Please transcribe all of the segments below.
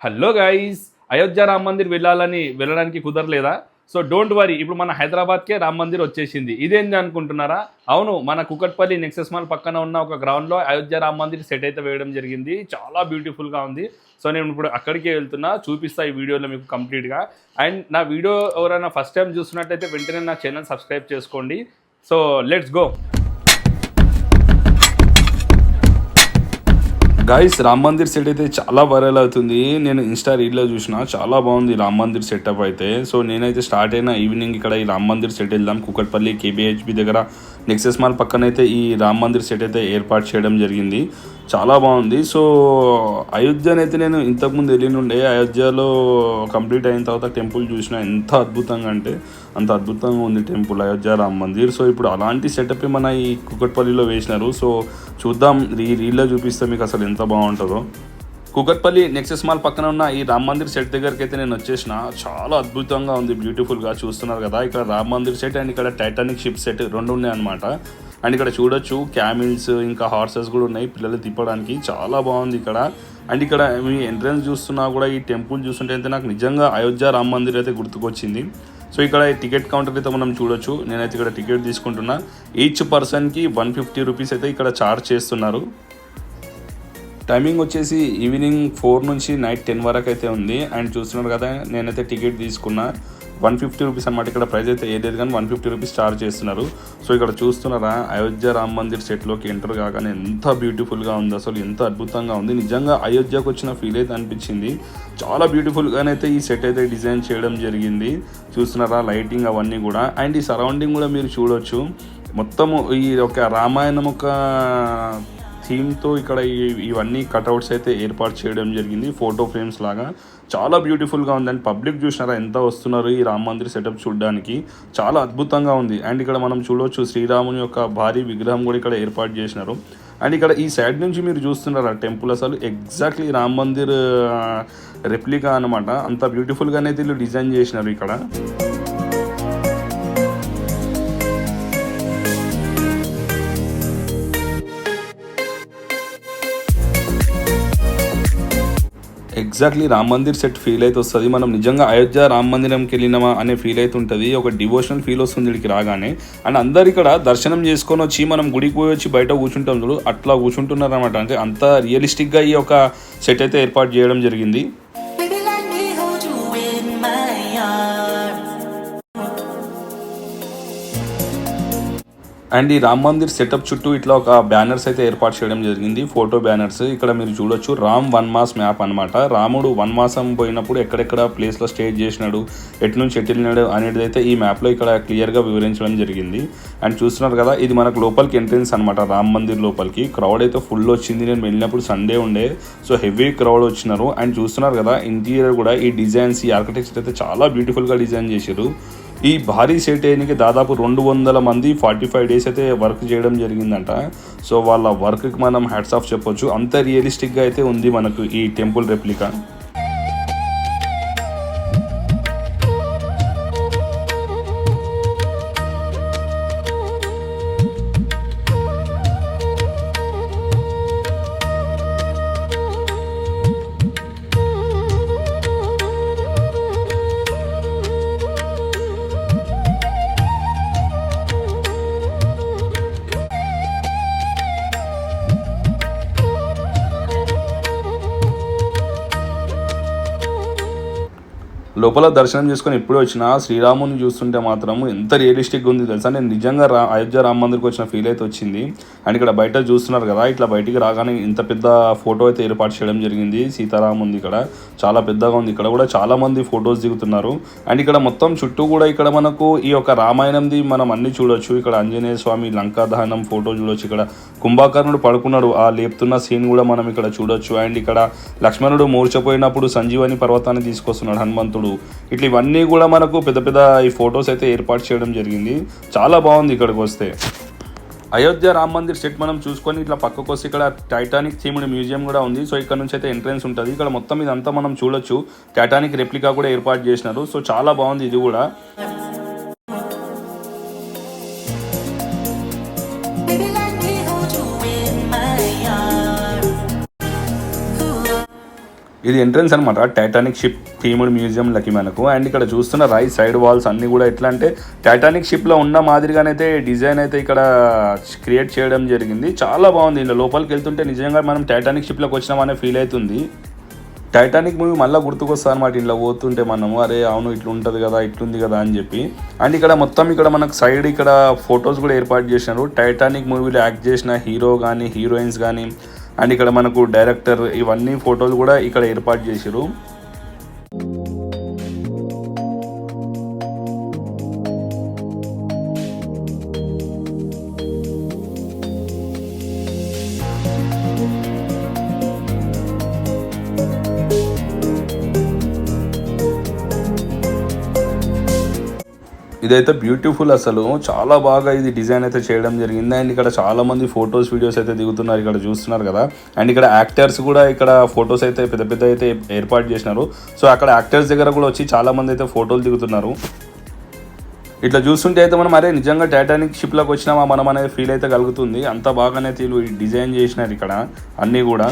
Hello guys, Ayodhya Ram Mandir వెళ్ళడానికి కుదరలేదా? So don't worry, ఇప్పుడు మన హైదరాబాద్కే రామ్ మందిర్ వచ్చేసింది. ఇదేంటి అనుకుంటున్నారా? అవును, మన కుకట్పల్లి నెక్సెస్ మాల్ పక్కన ఉన్న ఒక గ్రౌండ్లో అయోధ్య రామ్ మందిర్ సెట్ అయితే వేయడం జరిగింది. చాలా బ్యూటిఫుల్గా ఉంది. సో నేను ఇప్పుడు అక్కడికే వెళ్తున్నా, చూపిస్తా ఈ వీడియోలో మీకు కంప్లీట్గా. అండ్ నా వీడియో ఎవరైనా ఫస్ట్ టైం చూస్తున్నట్టయితే వెంటనే నా ఛానల్ సబ్స్క్రైబ్ చేసుకోండి. So let's go. Guys, Ram Mandir set అయితే చాలా వైరల్ అవుతుంది. నేను ఇన్స్టా రీల్లో చూసిన, చాలా బాగుంది రామ్ మందిర్ సెటప్ అయితే. సో నేనైతే స్టార్ట్ అయిన ఈవినింగ్ ఇక్కడ ఈ రామ్ మందిర్ సెట్ వెళ్దాం. కుకట్పల్లి కేబిహెచ్బి దగ్గర నెక్సెస్ మాల్ పక్కన అయితే ఈ రామ్ మందిర్ సెట్ అయితే ఏర్పాటు చేయడం జరిగింది. చాలా బాగుంది. సో అయోధ్యనైతే నేను ఇంతకుముందు వెళ్ళినుండే, అయోధ్యలో కంప్లీట్ అయిన తర్వాత టెంపుల్ చూసిన. ఎంత అద్భుతంగా అంటే అంత అద్భుతంగా ఉంది టెంపుల్, అయోధ్య రామ్ మందిర్. సో ఇప్పుడు అలాంటి సెటప్ మన ఈ కుకట్పల్లిలో వేసినారు. సో చూద్దాం, రీల్లో చూపిస్తే మీకు అసలు ఎంత బాగుంటుందో. కుకట్పల్లి నెక్సెస్ మాల్ పక్కన ఉన్న ఈ రామ్ మందిర్ సెట్ దగ్గరికి అయితే నేను వచ్చేసిన. చాలా అద్భుతంగా ఉంది, బ్యూటిఫుల్గా చూస్తున్నారు కదా. ఇక్కడ రామ్ మందిర్ సెట్ అండ్ ఇక్కడ టైటానిక్ షిప్ సెట్ రెండు ఉన్నాయి అనమాట. అండ్ ఇక్కడ చూడొచ్చు క్యామిల్స్ ఇంకా హార్సెస్ కూడా ఉన్నాయి పిల్లలు తిప్పడానికి. చాలా బాగుంది ఇక్కడ. అండ్ ఇక్కడ మీ ఎంట్రన్స్ చూస్తున్నా కూడా ఈ టెంపుల్ చూస్తుంటే అయితే నాకు నిజంగా అయోధ్య రామ్ మందిర్ అయితే గుర్తుకొచ్చింది. సో ఇక్కడ టికెట్ కౌంటర్ అయితే మనం చూడొచ్చు. నేనైతే ఇక్కడ టికెట్ తీసుకుంటున్నా. ఈచ్ పర్సన్కి 150 రూపీస్ అయితే ఇక్కడ ఛార్జ్ చేస్తున్నారు. టైమింగ్ వచ్చేసి ఈవినింగ్ 4 నుంచి నైట్ 10 వరకు అయితే ఉంది. అండ్ చూస్తున్నారు కదా, నేనైతే టికెట్ తీసుకున్నా. 150 రూపీస్ అనమాట. ఇక్కడ ప్రైస్ అయితే ఏదైతే కానీ 150 రూపీస్ ఛార్జ్ చేస్తున్నారు. సో ఇక్కడ చూస్తున్నారా, అయోధ్య రామ్ మందిర్ సెట్లోకి ఎంటర్ కాగానే ఎంత బ్యూటిఫుల్గా ఉంది, అసలు ఎంత అద్భుతంగా ఉంది. నిజంగా అయోధ్యకు వచ్చిన ఫీల్ అయితే అనిపించింది. చాలా బ్యూటిఫుల్గానైతే ఈ సెట్ అయితే డిజైన్ చేయడం జరిగింది. చూస్తున్నారా, లైటింగ్ అవన్నీ కూడా. అండ్ ఈ సరౌండింగ్ కూడా మీరు చూడొచ్చు. మొత్తము ఈ ఒక రామాయణం ఒక థీమ్తో ఇక్కడ ఇవన్నీ కట్అవుట్స్ అయితే ఏర్పాటు చేయడం జరిగింది, ఫోటో ఫ్రేమ్స్ లాగా. చాలా బ్యూటిఫుల్గా ఉంది. అండ్ పబ్లిక్ చూసినారా ఎంత వస్తున్నారు ఈ రామ్ మందిర్ సెటప్ చూడడానికి. చాలా అద్భుతంగా ఉంది. అండ్ ఇక్కడ మనం చూడవచ్చు శ్రీరాముని యొక్క భారీ విగ్రహం కూడా ఇక్కడ ఏర్పాటు చేసినారు. అండ్ ఇక్కడ ఈ సైడ్ నుంచి మీరు చూస్తున్నారా టెంపుల్ అసలు ఎగ్జాక్ట్లీ రామ్ మందిర్ రెప్లికా అనమాట. అంత బ్యూటిఫుల్గానే వీళ్ళు డిజైన్ చేసినారు ఇక్కడ. Exactly Ram Mandir set feel అయితే వస్తుంది. మనం నిజంగా అయోధ్య రామ్ మందిరంకి వెళ్ళినామా అనే ఫీల్ అయితే ఉంటుంది. ఒక డివోషనల్ ఫీల్ వస్తుంది ఇక్కడికి రాగానే. అండ్ అందరు ఇక్కడ దర్శనం చేసుకొని వచ్చి మనం గుడికి పోయి వచ్చి బయట కూర్చుంటాం చూడు, అట్లా కూర్చుంటున్నారు అనమాట. అంటే అంత రియలిస్టిక్గా ఈ యొక్క సెట్ అయితే ఏర్పాటు చేయడం జరిగింది. అండ్ ఈ రామ్ మందిర్ సెటప్ చుట్టూ ఇట్లా ఒక బ్యానర్స్ అయితే ఏర్పాటు చేయడం జరిగింది, ఫోటో బ్యానర్స్. ఇక్కడ మీరు చూడొచ్చు రామ్ వన్మాస్ మ్యాప్ అనమాట. రాముడు వన్మాసం పోయినప్పుడు ఎక్కడెక్కడ ప్లేస్లో స్టే చేసినాడు, ఎటు నుంచి ఎటు వెళ్ళినాడు అనేది అయితే ఈ మ్యాప్లో ఇక్కడ క్లియర్గా వివరించడం జరిగింది. అండ్ చూస్తున్నారు కదా, ఇది మనకు లోపలికి ఎంట్రెన్స్ అనమాట రామ్ మందిర్ లోపలికి. క్రౌడ్ అయితే ఫుల్ వచ్చింది. నేను వెళ్ళినప్పుడు సండే ఉండే, సో హెవీ క్రౌడ్ వచ్చినారు. అండ్ చూస్తున్నారు కదా, ఇంటీరియర్ కూడా ఈ డిజైన్స్, ఈ ఆర్కిటెక్చర్ అయితే చాలా బ్యూటిఫుల్గా డిజైన్ చేశారు. ఈ భారీ సెట్ అయ్యడానికి దాదాపు 200 మంది 45 డేస్ అయితే వర్క్ చేయడం జరిగిందంట. సో వాళ్ళ వర్క్కి మనం హ్యాట్స్ ఆఫ్ చెప్పొచ్చు. అంత రియలిస్టిక్గా అయితే ఉంది మనకు ఈ టెంపుల్ రెప్లికా. లోపల దర్శనం చేసుకొని ఎప్పుడు వచ్చినా శ్రీరాముని చూస్తుంటే మాత్రం ఎంత రియలిస్టిక్గా ఉంది తెలుసా. నేను నిజంగా అయోధ్య రామ్ మందిర్కి వచ్చిన ఫీల్ అయితే వచ్చింది. అండ్ ఇక్కడ బయట చూస్తున్నారు కదా, ఇట్లా బయటికి రాగానే ఇంత పెద్ద ఫోటో అయితే ఏర్పాటు చేయడం జరిగింది. సీతారాం ఉంది ఇక్కడ, చాలా పెద్దగా ఉంది. ఇక్కడ కూడా చాలా మంది ఫొటోస్ దిగుతున్నారు. అండ్ ఇక్కడ మొత్తం చుట్టూ కూడా ఇక్కడ మనకు ఈ యొక్క రామాయణంది మనం అన్ని చూడొచ్చు. ఇక్కడ ఆంజనేయ స్వామి లంకా దహనం ఫోటో చూడొచ్చు. ఇక్కడ కుంభకర్ణుడు పడుకున్నాడు, ఆ లేపుతున్న సీన్ కూడా మనం ఇక్కడ చూడొచ్చు. అండ్ ఇక్కడ లక్ష్మణుడు మూర్చపోయినప్పుడు సంజీవని పర్వతాన్ని తీసుకొస్తున్నాడు హనుమంతుడు. ఇట్లా ఇవన్నీ కూడా మనకు పెద్ద పెద్ద ఈ ఫొటోస్ అయితే ఏర్పాటు చేయడం జరిగింది. చాలా బాగుంది. ఇక్కడికి వస్తే అయోధ్య రామ్ మందిర్ సెట్ మనం చూసుకొని ఇట్లా పక్కకు వస్తే ఇక్కడ టైటానిక్ థీమ్డ్ మ్యూజియం కూడా ఉంది. సో ఇక్కడ నుంచి అయితే ఎంట్రన్స్ ఉంటుంది. ఇక్కడ మొత్తం ఇదంతా మనం చూడొచ్చు. టైటానిక్ రెప్లికా కూడా ఏర్పాటు చేసినారు. సో చాలా బాగుంది ఇది కూడా. ఇది ఎంట్రన్స్ అనమాట టైటానిక్ షిప్ థీమ్డ్ మ్యూజియంలకి మనకు. అండ్ ఇక్కడ చూస్తున్న రైట్ సైడ్ వాల్స్ అన్నీ కూడా ఎట్లా అంటే టైటానిక్ షిప్లో ఉన్న మాదిరిగానైతే డిజైన్ అయితే ఇక్కడ క్రియేట్ చేయడం జరిగింది. చాలా బాగుంది. ఇలా లోపలికి వెళ్తుంటే నిజంగా మనం టైటానిక్ షిప్లోకి వచ్చినామనే ఫీల్ అవుతుంది. టైటానిక్ మూవీ మళ్ళీ గుర్తుకొస్తుంది అనమాట ఇలా పోతుంటే మనము, అరే అవును ఇట్లా ఉంటుంది కదా ఇట్లుంది కదా అని చెప్పి. అండ్ ఇక్కడ మొత్తం ఇక్కడ మనకు సైడ్ ఇక్కడ ఫొటోస్ కూడా ఏర్పాటు చేసినారు. టైటానిక్ మూవీలో యాక్ట్ చేసిన హీరో కానీ హీరోయిన్స్ కానీ అండ్ ఇక్కడ మనకు డైరెక్టర్ ఇవన్నీ ఫొటోలు కూడా ఇక్కడ ఏర్పాటు చేశారు. ఇదైతే బ్యూటిఫుల్, అసలు చాలా బాగా ఇది డిజైన్ అయితే చేయడం జరిగింది. అండ్ ఇక్కడ చాలా మంది ఫొటోస్ వీడియోస్ అయితే దిగుతున్నారు, ఇక్కడ చూస్తున్నారు కదా. అండ్ ఇక్కడ యాక్టర్స్ కూడా ఇక్కడ ఫొటోస్ అయితే పెద్ద పెద్ద అయితే ఏర్పాటు చేసినారు. సో అక్కడ యాక్టర్స్ దగ్గర కూడా వచ్చి చాలా మంది అయితే ఫోటోలు దిగుతున్నారు. ఇట్లా చూస్తుంటే అయితే మనం అరే నిజంగా టైటానిక్ షిప్లోకి వచ్చినామా మనం అనేది ఫీల్ అయితే కలుగుతుంది. అంత బాగానే వీళ్ళు డిజైన్ చేసినారు ఇక్కడ అన్నీ కూడా.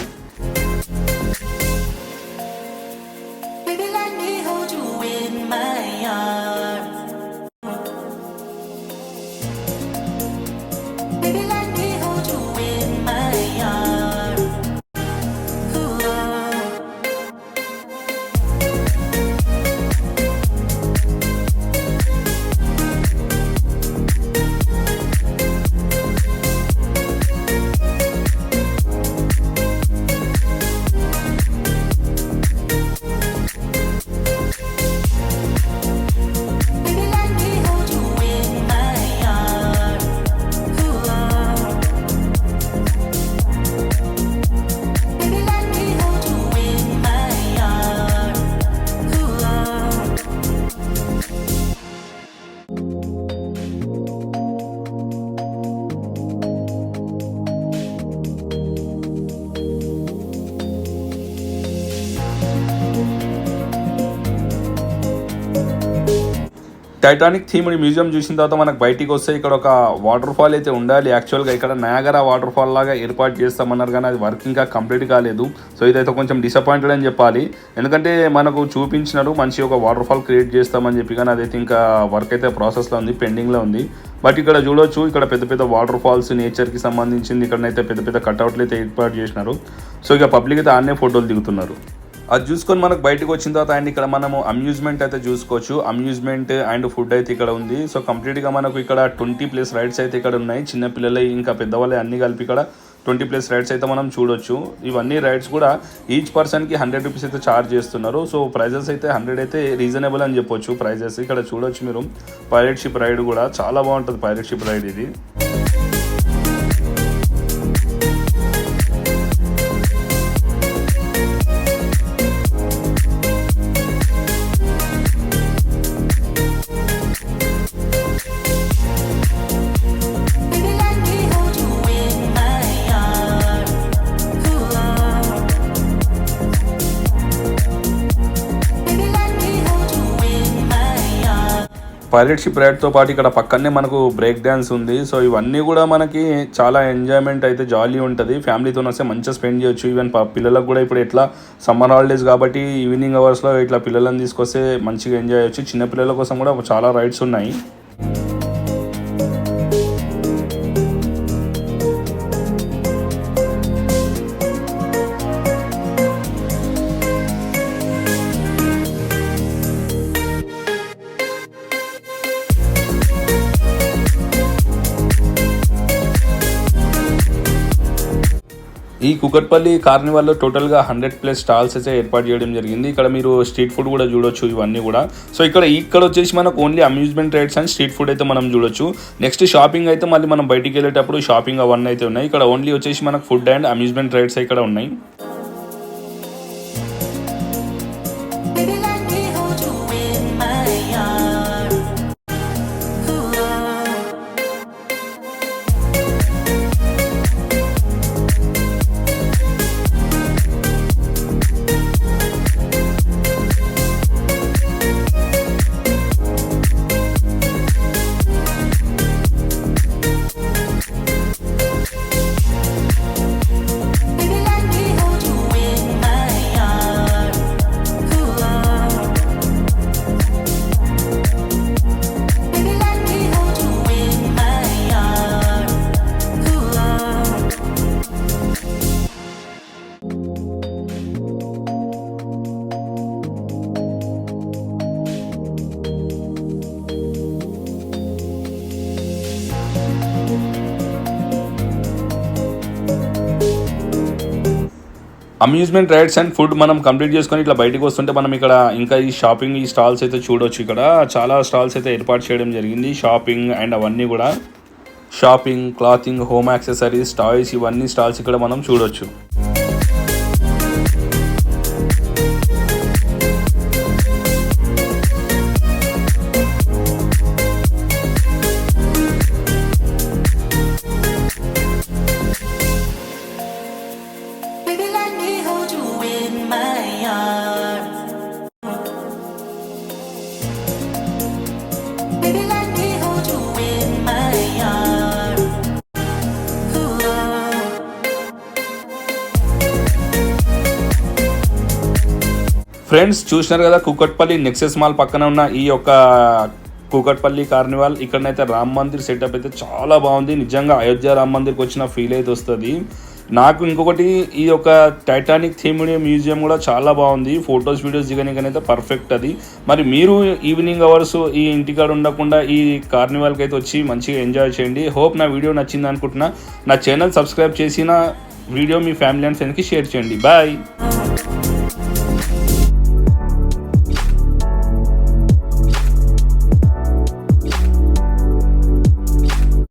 టైటానిక్ థీమ్డ్ మ్యూజియం చూసిన తర్వాత మనకు బయటికి వస్తే ఇక్కడ ఒక వాటర్ ఫాల్ అయితే ఉండాలి. యాక్చువల్గా ఇక్కడ నయాగరా వాటర్ ఫాల్ లాగా ఏర్పాటు చేస్తామన్నారు కానీ అది వర్క్ ఇంకా కంప్లీట్ కాలేదు. సో ఇదైతే కొంచెం డిసప్పాయింటెడ్ అని చెప్పాలి. ఎందుకంటే మనకు చూపించినారు మంచి ఒక వాటర్ ఫాల్ క్రియేట్ చేస్తామని చెప్పి, కానీ అదైతే ఇంకా వర్క్ అయితే ప్రాసెస్లో ఉంది, పెండింగ్లో ఉంది. బట్ ఇక్కడ చూడొచ్చు ఇక్కడ పెద్ద పెద్ద వాటర్ ఫాల్స్ నేచర్కి సంబంధించింది ఇక్కడనైతే పెద్ద పెద్ద కట్అవుట్లు అయితే ఏర్పాటు చేసినారు. సో ఇక పబ్లిక్ అయితే ఆడనే ఫోటోలు దిగుతున్నారు. అది చూసుకొని మనకు బయటకు వచ్చిన తర్వాత అండ్ ఇక్కడ మనము అమ్యూజ్మెంట్ అయితే చూసుకోవచ్చు. అమ్యూజ్మెంట్ అండ్ ఫుడ్ అయితే ఇక్కడ ఉంది. సో కంప్లీట్గా మనకు ఇక్కడ 20+ రైడ్స్ అయితే ఇక్కడ ఉన్నాయి. చిన్నపిల్లలు ఇంకా పెద్దవాళ్ళే అన్ని కలిపి ఇక్కడ 20+ రైడ్స్ అయితే మనం చూడొచ్చు. ఇవన్నీ రైడ్స్ కూడా ఈచ్ పర్సన్కి 100 రూపీస్ అయితే ఛార్జ్ చేస్తున్నారు. సో ప్రైజెస్ అయితే 100 అయితే రీజనబుల్ అని చెప్పొచ్చు ప్రైజెస్. ఇక్కడ చూడొచ్చు మీరు పైరేట్ షిప్ రైడ్ కూడా చాలా బాగుంటుంది. పైరేట్ షిప్ రైడ్ ఇది. పైరేట్ షిప్ రైడ్తో పాటు ఇక్కడ పక్కనే మనకు బ్రేక్ డ్యాన్స్ ఉంది. సో ఇవన్నీ కూడా మనకి చాలా ఎంజాయ్మెంట్ అయితే జాలీ ఉంటుంది. ఫ్యామిలీతో వస్తే మంచిగా స్పెండ్ చేయొచ్చు. ఈవెన్ పిల్లలకు కూడా ఇప్పుడు ఎట్లా సమ్మర్ హాలిడేస్ కాబట్టి ఈవినింగ్ అవర్స్లో ఇట్లా పిల్లలను తీసుకొస్తే మంచిగా ఎంజాయ్ చేయొచ్చు. చిన్నపిల్లల కోసం కూడా చాలా రైడ్స్ ఉన్నాయి. ఈ కుకట్పల్లి కార్నివాల్లో టోటల్గా 100+ స్టాల్స్ అయితే ఏర్పాటు చేయడం జరిగింది. ఇక్కడ మీరు స్ట్రీట్ ఫుడ్ కూడా చూడొచ్చు ఇవన్నీ కూడా. సో ఇక్కడ వచ్చేసి మనకు only amusement rides and street food అయితే మనం చూడొచ్చు. నెక్స్ట్ షాపింగ్ అయితే మళ్ళీ మనం బయటికి వెళ్ళేటప్పుడు షాపింగ్ అవన్నీ అయితే ఉన్నాయి. ఇక్కడ ఓన్లీ వచ్చేసి మనకు ఫుడ్ అండ్ అమ్యూజ్మెంట్ రైడ్స్ ఇక్కడ ఉన్నాయి. అమ్యూజ్మెంట్ రైడ్స్ అండ్ ఫుడ్ మనం కంప్లీట్ చేసుకొని ఇట్లా బయటకు వస్తుంటే మనం ఇక్కడ ఇంకా ఈ షాపింగ్ ఈ స్టాల్స్ అయితే చూడొచ్చు. ఇక్కడ చాలా స్టాల్స్ అయితే ఏర్పాటు చేయడం జరిగింది షాపింగ్ అండ్ అవన్నీ కూడా. Shopping, clothing, home accessories, toys, ఇవన్నీ స్టాల్స్ ఇక్కడ మనం చూడొచ్చు. ఫ్రెండ్స్ చూసినారు కదా, కూకట్పల్లి నెక్సెస్ మాల్ పక్కన ఉన్న ఈ యొక్క కూకట్పల్లి కార్నివాల్. ఇక్కడనైతే రామ్ మందిర్ సెటప్ అయితే చాలా బాగుంది. నిజంగా అయోధ్య రామ్ మందిర్కి వచ్చిన ఫీల్ అయితే వస్తుంది నాకు. ఇంకొకటి ఈ యొక్క టైటానిక్ థీమ్డ్ మ్యూజియం కూడా చాలా బాగుంది. ఫొటోస్ వీడియోస్ దిగనికనైతే పర్ఫెక్ట్ అది. మరి మీరు ఈవినింగ్ అవర్స్ ఈ ఇంటికాడ ఉండకుండా ఈ కార్నివాల్కి అయితే వచ్చి మంచిగా ఎంజాయ్ చేయండి. హోప్ నా వీడియో నచ్చింది అనుకుంటున్నా. నా ఛానల్ సబ్స్క్రైబ్ చేసిన వీడియో మీ ఫ్యామిలీ అండ్ ఫ్రెండ్స్కి షేర్ చేయండి. బాయ్.